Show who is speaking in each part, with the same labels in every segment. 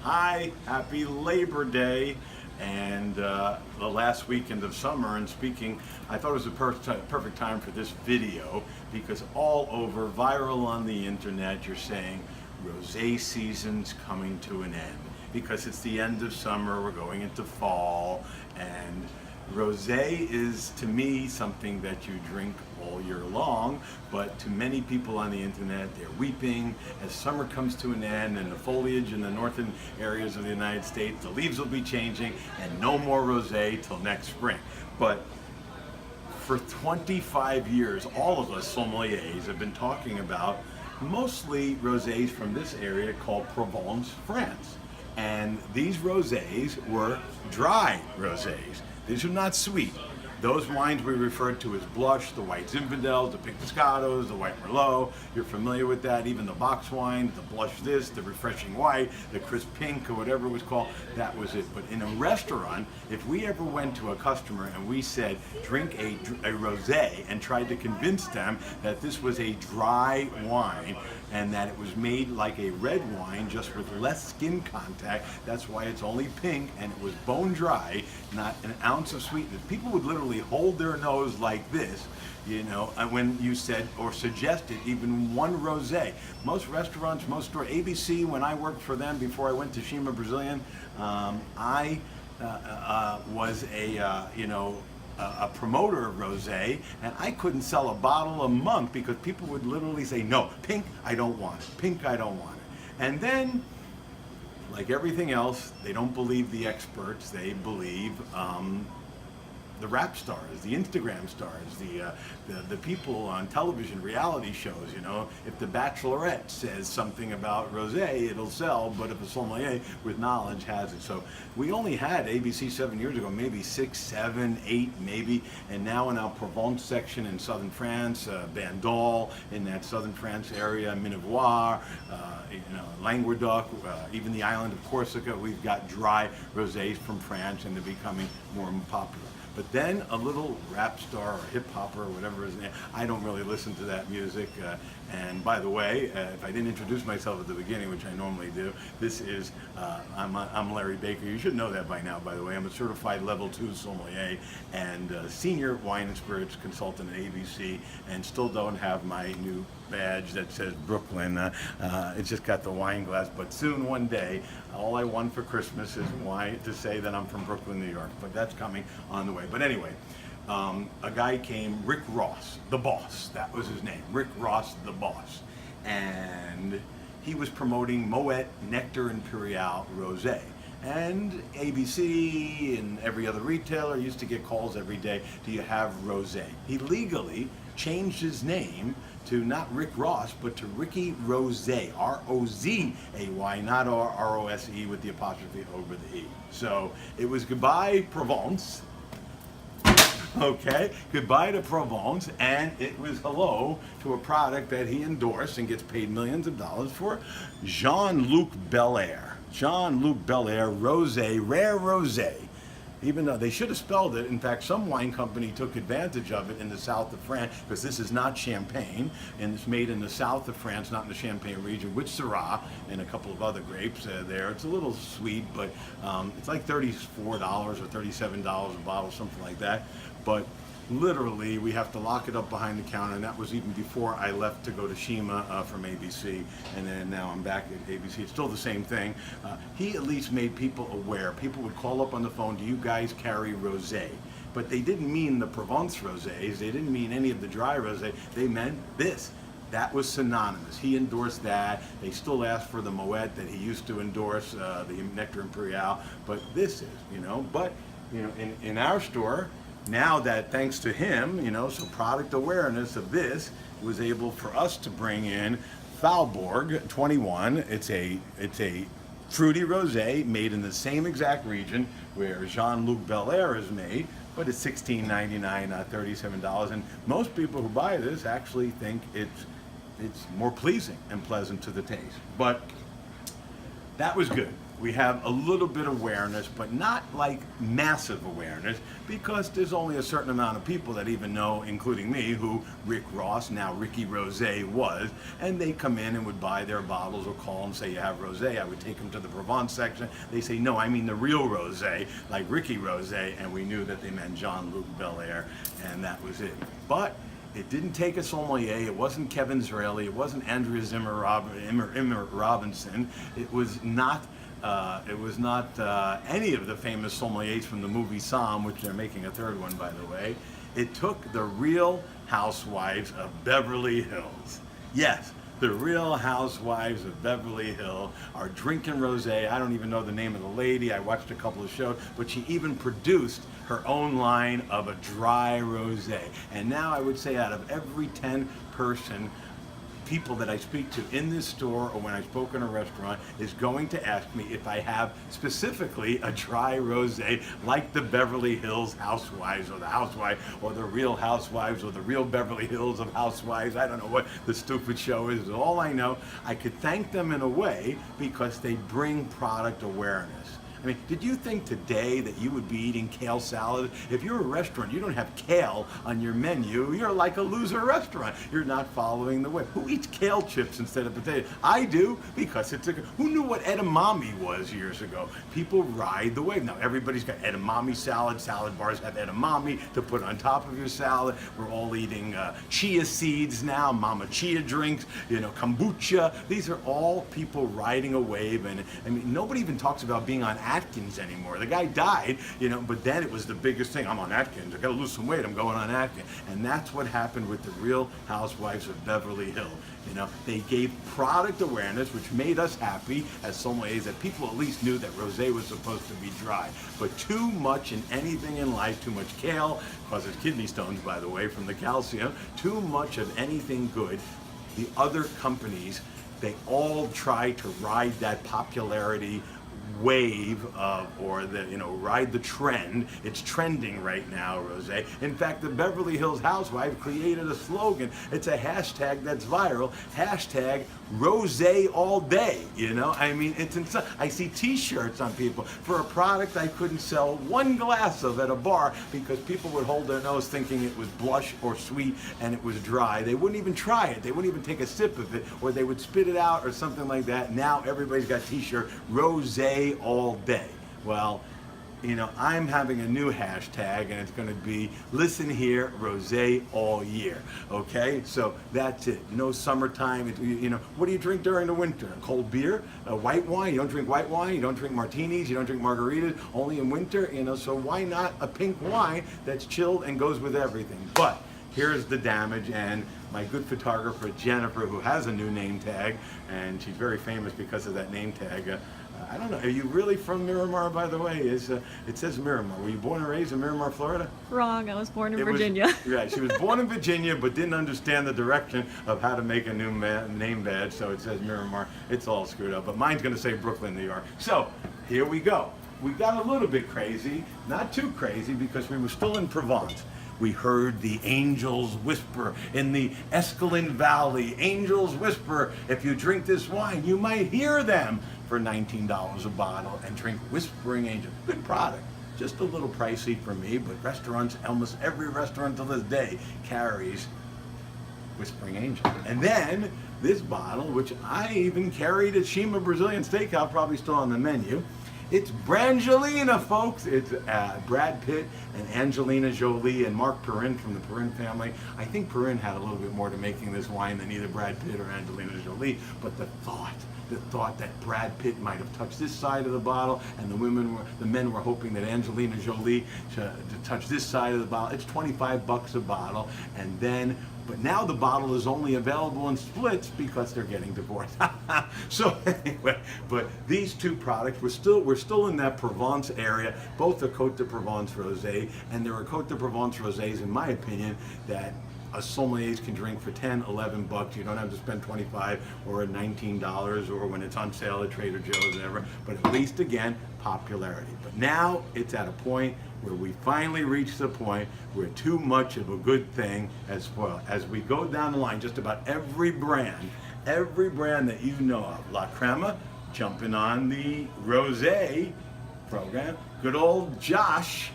Speaker 1: Hi, happy Labor Day and the last weekend of summer. And speaking, I thought it was a perfect time for this video because all over, viral on the internet, you're saying rosé season's coming to an end because it's the end of summer, we're going into fall, and rosé is, to me, something that you drink all year long, but to many people on the internet, they're weeping as summer comes to an end and the foliage in the northern areas of the United States, the leaves will be changing and no more rosé till next spring. But for 25 years, all of us sommeliers have been talking about mostly rosés from this area called Provence, France. And these rosés were dry rosés. These are not sweet. Those wines we referred to as blush, the white Zinfandels, the pink Moscatos, the white Merlot. You're familiar with that. Even the box wine, the blush this, the refreshing white, the crisp pink, or whatever it was called, that was it. But in a restaurant, if we ever went to a customer and we said, drink a rosé, and tried to convince them that this was a dry wine and that it was made like a red wine, just with less skin contact, that's why it's only pink, and it was bone dry, not an ounce of sweetness. People would literally hold their nose like this, you know, when you said or suggested even one rosé. Most restaurants, most stores, ABC, when I worked for them before I went to Shima Brazilian, I was a promoter of rosé, and I couldn't sell a bottle a month because people would literally say, no, pink, I don't want it. Pink, I don't want it. And then, like everything else, they don't believe the experts. They believe the rap stars, the Instagram stars, the people on television, reality shows. You know, if the Bachelorette says something about rosé, it'll sell. But if a sommelier with knowledge has it, so we only had ABC 7 years ago, maybe 6, 7, 8, maybe, and now in our Provence section in southern France, Bandol in that southern France area, Minervois, Languedoc, even the island of Corsica, we've got dry rosés from France, and they're becoming more and more popular. But then a little rap star or hip hopper or whatever his name, I don't really listen to that music. And by the way, if I didn't introduce myself at the beginning, which I normally do, this is, I'm Larry Baker. You should know that by now, by the way. I'm a certified level 2 sommelier and senior wine and spirits consultant at ABC, and still don't have my new badge that says Brooklyn. It's just got the wine glass, but soon one day, all I want for Christmas is wine to say that I'm from Brooklyn, New York, but that's coming on the way. But anyway, a guy came, Rick Ross, the boss, that was his name, Rick Ross, the boss, and he was promoting Moet Nectar Imperial Rosé. And ABC and every other retailer used to get calls every day, do you have rosé? He legally changed his name to not Rick Ross, but to Ricky Rosé, R-O-Z-A-Y, not R-O-S-E with the apostrophe over the E. So it was goodbye Provence, okay, goodbye to Provence, and it was hello to a product that he endorsed and gets paid millions of dollars for, Jean-Luc Belaire. Jean-Luc Belaire Rosé, rare rosé. Even though they should have spelled it. In fact, some wine company took advantage of it in the south of France, because this is not Champagne, and it's made in the south of France, not in the Champagne region, with Syrah and a couple of other grapes there. It's a little sweet, but it's like $34 or $37 a bottle, something like that. But literally, we have to lock it up behind the counter, and that was even before I left to go to Shima from ABC, and then now I'm back at ABC. It's still the same thing. He at least made people aware. People would call up on the phone, do you guys carry rosé? But they didn't mean the Provence rosés. They didn't mean any of the dry rosé. They meant this. That was synonymous. He endorsed that. They still asked for the Moet that he used to endorse, the Nectar Imperial, but this is, but, in our store, now that, thanks to him, so product awareness of this was able for us to bring in Thalborg 21. It's a fruity rosé made in the same exact region where Jean-Luc Belaire is made, but it's $16.99, not $37. And most people who buy this actually think it's more pleasing and pleasant to the taste. But that was good. we have a little bit of awareness, but not like massive awareness, because there's only a certain amount of people that even know, including me, who Rick Ross, now Ricky Rosé, was, and they come in and would buy their bottles or call and say, you have Rosé. I would take them to the Provence section. They say, no, I mean the real Rosé, like Ricky Rosé, and we knew that they meant Jean-Luc Belair, and that was it. But it didn't take a sommelier. It wasn't Kevin Zraeli. It wasn't Andrea Zimmer Robinson. It was not any of the famous sommeliers from the movie Somm, which they're making a third one, by the way. It took the Real Housewives of Beverly Hills. Yes, the Real Housewives of Beverly Hills are drinking rosé. I don't even know the name of the lady. I watched a couple of shows, but she even produced her own line of a dry rosé. And now I would say out of every 10 people that I speak to in this store or when I spoke in a restaurant is going to ask me if I have specifically a dry rosé like the Beverly Hills Housewives or the Housewife or the Real Housewives or the Real Beverly Hills of Housewives. I don't know what the stupid show is. All I know, I could thank them in a way because they bring product awareness. I mean, did you think today that you would be eating kale salad? If you're a restaurant, you don't have kale on your menu, you're like a loser restaurant. You're not following the way. Who eats kale chips instead of potatoes? I do, because it's who knew what edamame was years ago? People ride the wave. Now everybody's got edamame salad. Salad bars have edamame to put on top of your salad. We're all eating chia seeds now, mama chia drinks, kombucha. These are all people riding a wave, and I mean, nobody even talks about being on Atkins anymore. The guy died, but then it was the biggest thing. I'm on Atkins. I gotta lose some weight. I'm going on Atkins. And that's what happened with the Real Housewives of Beverly Hills. They gave product awareness, which made us happy as sommeliers, that people at least knew that rosé was supposed to be dry. But too much in anything in life, too much kale causes kidney stones, by the way, from the calcium. Too much of anything good. The other companies, they all try to ride that popularity wave ride the trend. It's trending right now, Rosé. In fact, the Beverly Hills Housewife created a slogan. It's a hashtag that's viral. Hashtag Rosé all day. I mean, it's insane. I see t-shirts on people for a product I couldn't sell one glass of at a bar because people would hold their nose thinking it was blush or sweet and it was dry. They wouldn't even try it. They wouldn't even take a sip of it, or they would spit it out or something like that. Now everybody's got t-shirt Rosé all day. Well, I'm having a new hashtag, and it's going to be listen here, rosé all year. Okay, so that's it. No summertime. What do you drink during the winter? A cold beer, a white wine. You don't drink white wine. You don't drink martinis. You don't drink margaritas. Only in winter. So why not a pink wine that's chilled and goes with everything? But here's the damage, and my good photographer Jennifer, who has a new name tag, and she's very famous because of that name tag. I don't know. Are you really from Miramar, by the way? It says Miramar. Were you born and raised in Miramar, Florida?
Speaker 2: Wrong. I was born in Virginia.
Speaker 1: Yeah, she was born in Virginia, but didn't understand the direction of how to make a new name badge, so it says Miramar. It's all screwed up, but mine's going to say Brooklyn, New York. So here we go. We got a little bit crazy, not too crazy, because we were still in Provence. We heard the angels whisper in the Escalon Valley. Angels whisper, if you drink this wine, you might hear them, for $19 a bottle, and drink Whispering Angel. Good product. Just a little pricey for me, but restaurants, almost every restaurant to this day carries Whispering Angel. And then this bottle, which I even carried at Shima Brazilian Steakhouse, probably still on the menu. It's Brangelina, folks. It's Brad Pitt and Angelina Jolie and Mark Perrin from the Perrin family. I think Perrin had a little bit more to making this wine than either Brad Pitt or Angelina Jolie, but the thought that Brad Pitt might have touched this side of the bottle, and the men were hoping that Angelina Jolie to touch this side of the bottle. It's $25 a bottle, but now the bottle is only available in splits because they're getting divorced. So anyway, but these two products, we're still in that Provence area. Both are Côte de Provence Rosé, and there are Côte de Provence Rosés, in my opinion, that sommeliers can drink for $10, $11. You don't have to spend $25 or $19, or when it's on sale at Trader Joe's or whatever. But at least, again, popularity. But now it's at a point where we finally reach the point where too much of a good thing has spoiled. As we go down the line, just about every brand that you know of, La Crema, jumping on the Rosé program. Good old Josh.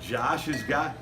Speaker 1: Josh has got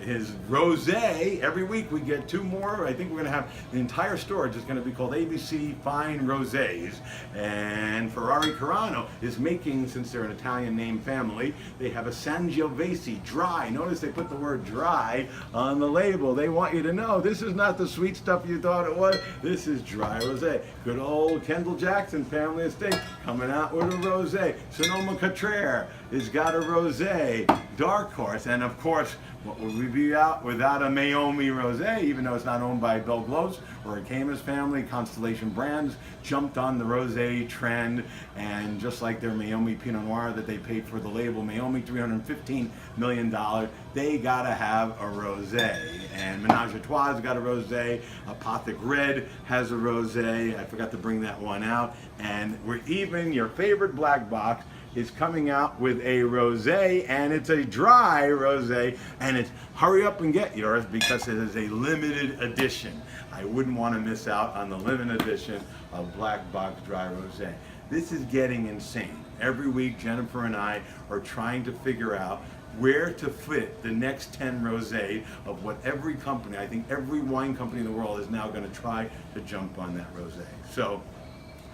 Speaker 1: his Rosé. Every week we get 2 more. I think we're going to have the entire storage is going to be called ABC Fine Rosés. And Ferrari Carano is making, since they're an Italian name family, they have a Sangiovese dry. Notice they put the word dry on the label. They want you to know this is not the sweet stuff you thought it was. This is dry Rosé. Good old Kendall Jackson family estate coming out with a Rosé. Sonoma-Cutrer has got a Rosé. Dark Horse, and of course, what would we be out without a Meiomi Rosé, even though it's not owned by Belglos or a Camus family? Constellation Brands jumped on the Rosé trend, and just like their Meiomi Pinot Noir that they paid for the label, Meiomi $315 million, they gotta have a Rosé. And Menage a Trois's got a Rosé, Apothic Red has a Rosé, I forgot to bring that one out, and we're even, your favorite black box is coming out with a Rosé, and it's a dry Rosé, and it's hurry up and get yours because it is a limited edition. I wouldn't want to miss out on the limited edition of Black Box Dry Rosé. This is getting insane. Every week Jennifer and I are trying to figure out where to fit the next 10 rosé of what every company, I think every wine company in the world is now going to try to jump on that rosé. So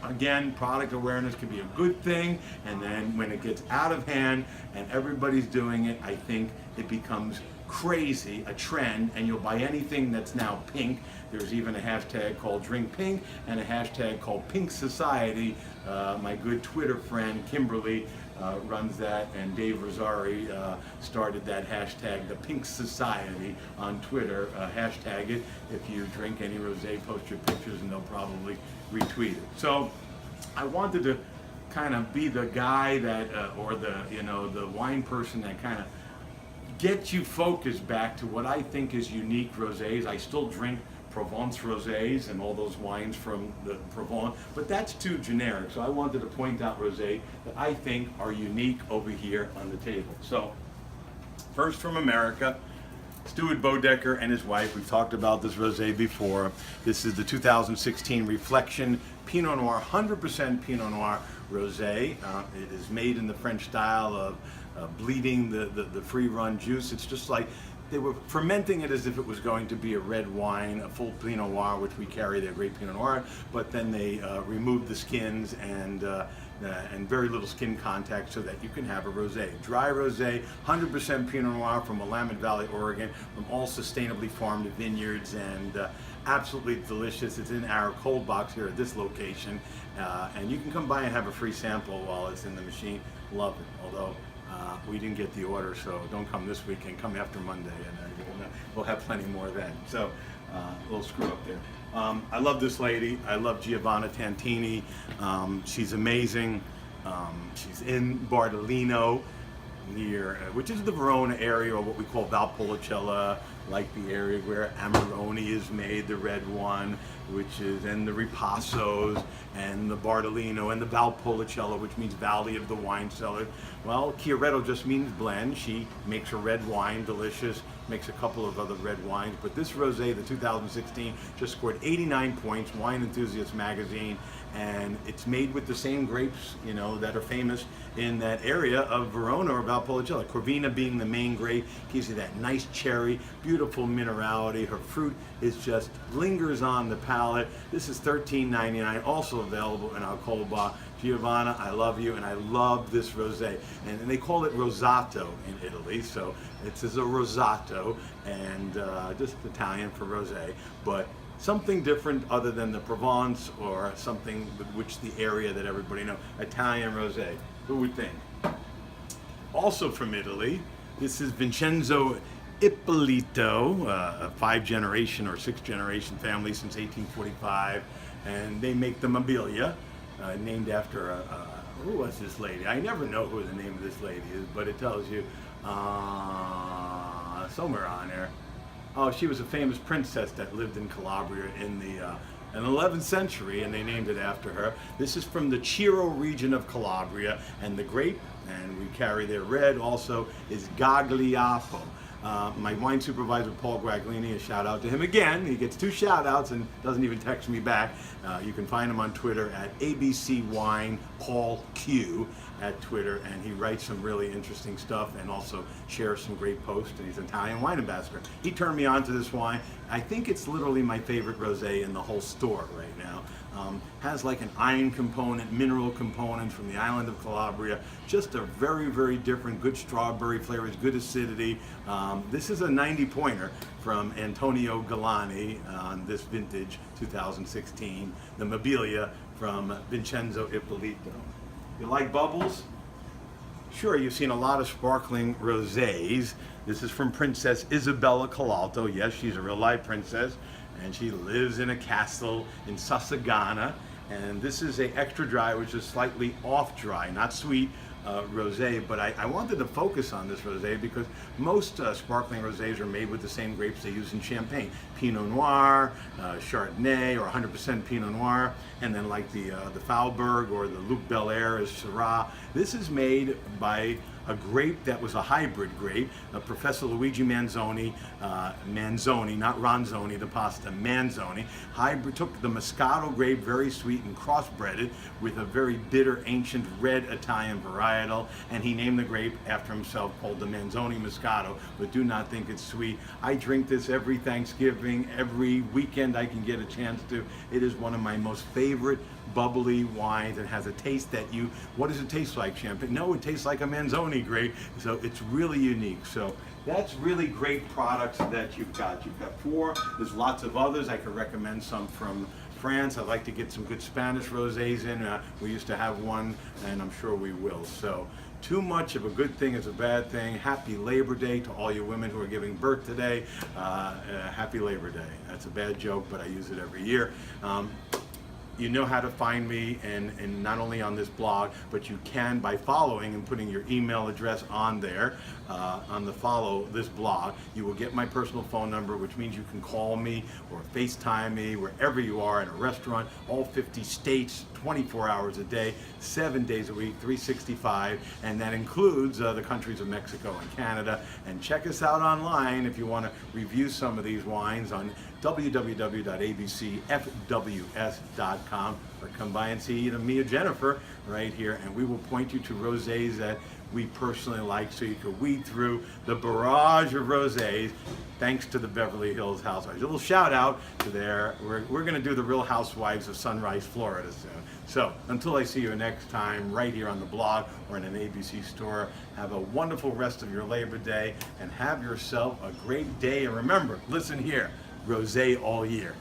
Speaker 1: again, product awareness can be a good thing, and then when it gets out of hand and everybody's doing it, I think it becomes crazy, a trend, and you'll buy anything that's now pink. There's even a hashtag called Drink Pink and a hashtag called Pink Society. My good Twitter friend Kimberly runs that, and Dave Rosari started that hashtag, the Pink Society, on Twitter. Hashtag it. If you drink any rosé, post your pictures and they'll probably retweet it. So I wanted to kind of be the guy that, or the, the wine person that kind of gets you focused back to what I think is unique rosés. I still drink Provence rosés and all those wines from the Provence, but that's too generic. So I wanted to point out rosé that I think are unique over here on the table. So first from America, Stuart Bodecker and his wife. We've talked about this rosé before. This is the 2016 Reflection Pinot Noir, 100% Pinot Noir rosé. It is made in the French style of bleeding the free-run juice. It's just like they were fermenting it as if it was going to be a red wine, a full Pinot Noir, which we carry, their great Pinot Noir, but then they removed the skins and very little skin contact so that you can have a rosé. Dry rosé, 100% Pinot Noir from Willamette Valley, Oregon, from all sustainably farmed vineyards, and absolutely delicious. It's in our cold box here at this location, and you can come by and have a free sample while it's in the machine. Love it, although we didn't get the order, so don't come this weekend, come after Monday, and we'll have plenty more then. So a little screw up there. I love this lady. I love Giovanna Tantini. She's amazing. She's in Bardolino, near, which is the Verona area, or what we call Valpolicella, like the area where Amarone is made, the red one, which is, and the Ripassos, and the Bardolino, and the Valpolicella, which means Valley of the Wine Cellar. Well, Chiaretto just means blend. She makes a red wine, delicious, makes a couple of other red wines, but this rosé, the 2016, just scored 89 points, Wine Enthusiast magazine, and it's made with the same grapes, that are famous in that area of Verona or Valpolicella. Corvina being the main grape, gives you that nice cherry, beautiful minerality. Her fruit is just lingers on the palate. This is $13.99, also available in our cold bar. Giovanna, I love you, and I love this rosé. And they call it rosato in Italy, so it's a rosato, and just Italian for rosé, but something different other than the Provence or something with which the area that everybody knows. Italian rosé. Who would think? Also from Italy, this is Vincenzo Ippolito, a 5-generation or 6-generation family since 1845, and they make the Mobilia, named after who was this lady? I never know who the name of this lady is, but it tells you somewhere on there. Oh, she was a famous princess that lived in Calabria in the 11th century, and they named it after her. This is from the Ciro region of Calabria, and the grape, and we carry their red also, is Gagliapo. My wine supervisor, Paul Graglini, a shout out to him again. He gets 2 shout outs and doesn't even text me back. You can find him on Twitter at ABC Wine Paul Q at Twitter, and he writes some really interesting stuff and also shares some great posts, and he's an Italian wine ambassador. He turned me on to this wine. I think it's literally my favorite rosé in the whole store right now. Has like an iron component, mineral component from the island of Calabria. Just a very, very different, good strawberry flavors, good acidity. This is a 90-pointer from Antonio Galani on this vintage 2016. The Mobilia from Vincenzo Ippolito. You like bubbles? Sure, you've seen a lot of sparkling rosés. This is from Princess Isabella Colalto. Yes, she's a real life princess, and she lives in a castle in Sassagana. And this is a extra dry, which is slightly off dry, not sweet, rosé. But I wanted to focus on this rosé because most sparkling rosés are made with the same grapes they use in Champagne: Pinot Noir, Chardonnay, or 100% Pinot Noir, and then like the Faulberg or the Luc Belair is Syrah. This is made by a grape that was a hybrid grape. Professor Luigi Manzoni, not Ronzoni, the pasta, Manzoni, took the Moscato grape, very sweet, and crossbred it with a very bitter, ancient red Italian varietal, and he named the grape after himself, called the Manzoni Moscato, but do not think it's sweet. I drink this every Thanksgiving, every weekend I can get a chance to. It is one of my most favorite bubbly wines. It has a taste that what does it taste like, Champagne? No, it tastes like a Manzoni grape, so it's really unique. So that's really great products that you've got. You've got 4, there's lots of others. I could recommend some from France. I'd like to get some good Spanish rosés in. We used to have one, and I'm sure we will. So too much of a good thing is a bad thing. Happy Labor Day to all you women who are giving birth today. Happy Labor Day. That's a bad joke, but I use it every year. You know how to find me, and not only on this blog, but you can by following and putting your email address on there, on the follow this blog. You will get my personal phone number, which means you can call me or FaceTime me wherever you are in a restaurant, all 50 states, 24 hours a day, 7 days a week, 365, and that includes the countries of Mexico and Canada. And check us out online if you want to review some of these wines on www.abcfws.com, or come by and see either me or Jennifer right here, and we will point you to rosés that we personally like, so you can weed through the barrage of rosés thanks to the Beverly Hills Housewives. A little shout out to we're going to do the Real Housewives of Sunrise, Florida soon. So until I see you next time right here on the blog or in an ABC store, have a wonderful rest of your Labor Day and have yourself a great day. And remember, listen here, rosé all year.